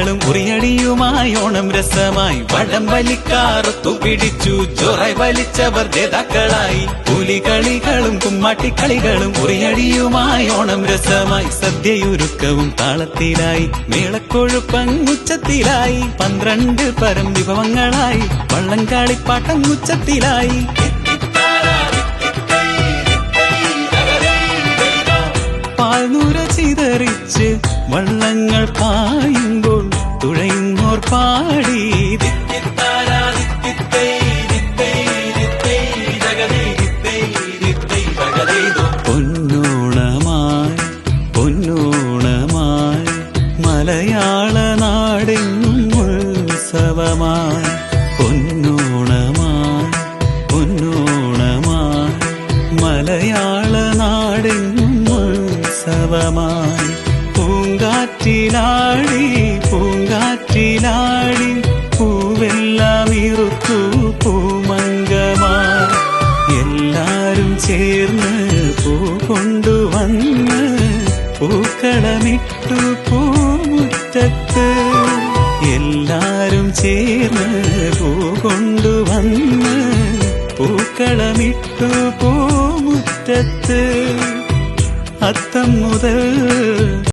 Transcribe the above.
ഉറിയടിയുമായി ഓണം രസമായി വടം വലിക്കാറത്തു പിടിച്ചു ജോറായി വലിച്ചവർ ജേതാക്കളായി പുലികളികളും കുമ്മാട്ടിക്കളികളും ഉറിയടിയുമായി ഓണം രസമായി സദ്യയൊരുക്കവും താളത്തിലായി മേളക്കൊഴുപ്പങ്ങുച്ചത്തിലായി 12 പരം വിഭവങ്ങളായി വള്ളംകാളിപ്പാട്ടം ഉച്ചത്തിലായി പാൽനൂര ചിതറിച്ച് വള്ളങ്ങൾ പായുമ്പോൾ തുഴയുന്നോർ പാടി പൊന്നോണമായി പൊന്നോണമായി മലയാള നാടെങ്ങും ഉത്സവമായി പൊന്നോണമായി പൊന്നോണമായി മലയാള നാടെങ്ങും ഉത്സവമായി പൂങ്കാറ്റിലാടി പൂങ്കാറ്റിലാടി പൂവെല്ലാം ഇറുത്തു പൂമംഗമായി എല്ലാരും ചേർന്ന് പൂ കൊണ്ടുവന്ന് പൂക്കളമിട്ടു പൂമുറ്റത്ത് എല്ലാരും ചേർന്ന് പൂ കൊണ്ടുവന്ന് പൂക്കളമിട്ടു പൂമുറ്റത്ത് അത്തം മുതൽ